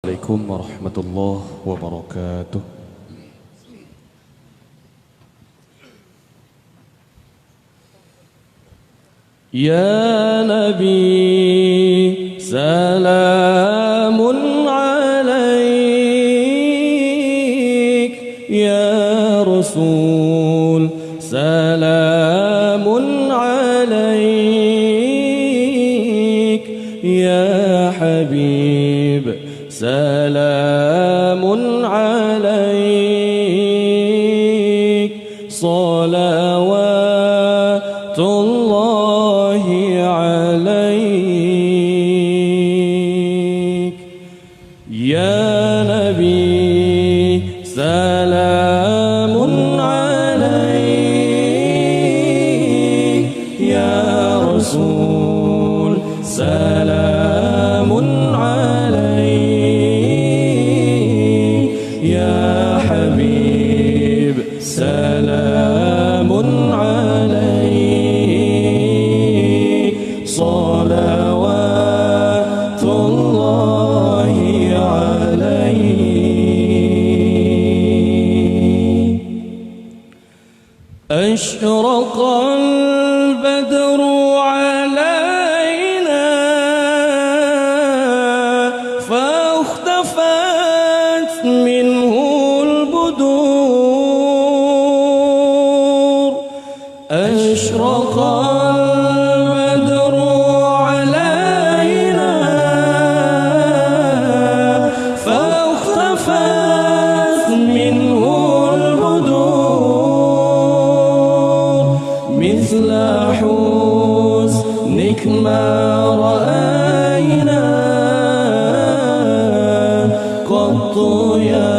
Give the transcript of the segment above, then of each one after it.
Assalamualaikum warahmatullahi wabarakatuh. Ya Nabi salamun alaik, Ya Rasul salamun alaik, Ya Habib salamun alaik, salawatullahi alaik. Ya Nabi salamun alaik, Ya Rasul salamun alaik, Ya Habib salamun alaik, salawatullahi alaik. Ashraqal badru alaina فاختفت منه البدور. أشرق البدر علينا فاختفت منه البدور. مثل حسنك ما رأينا قط يا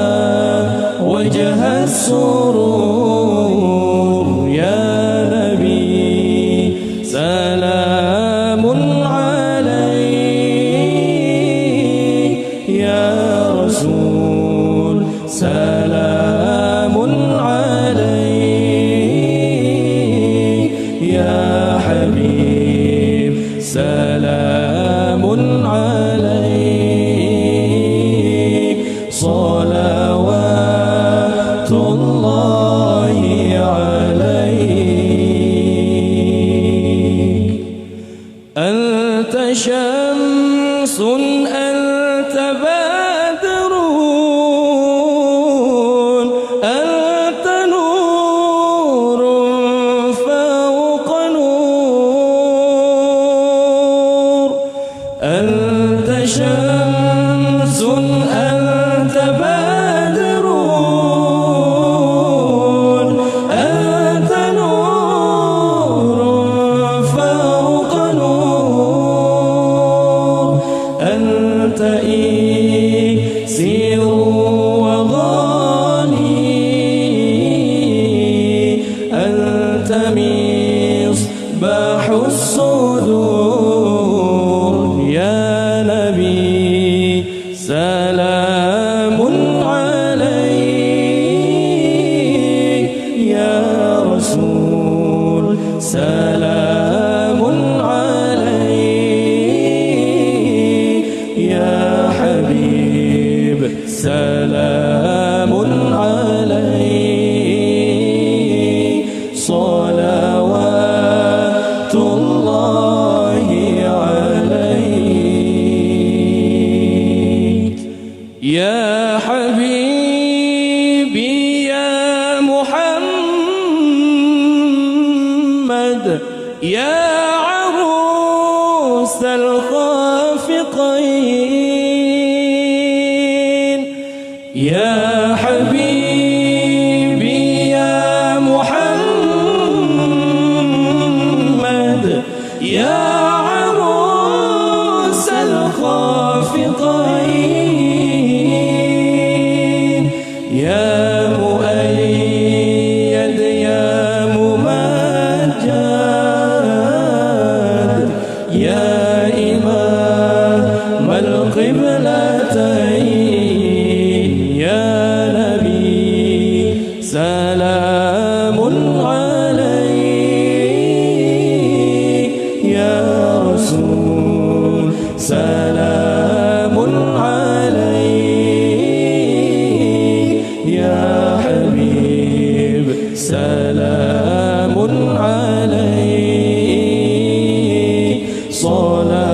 وجه السرور. يا نبي سلام عليك، يا رسول سلام عليك، يا حبيب سلام عليك، صلوات الله عليك. أنت شمس أنت بدر أنت نور فوق نور. أنت شمس أنت بدر أنت نور فوق نور. أنت إكسير وغالي، أنت مصباح الصدور. يا نبي سلام عليك، يا رسول سلام عليك، يا حبيب سلام عليك، صلوات الله عليك. يا حبيبي يا محمد، يا عروس الخافقين. يا حبيبي يا محمد، يا عروس الخافقين. يا مؤيد يا ممجد، يا إمام القبلتين. يا نبي سلام عليك، يا رسول سلام عليك، سلام عليك صلاة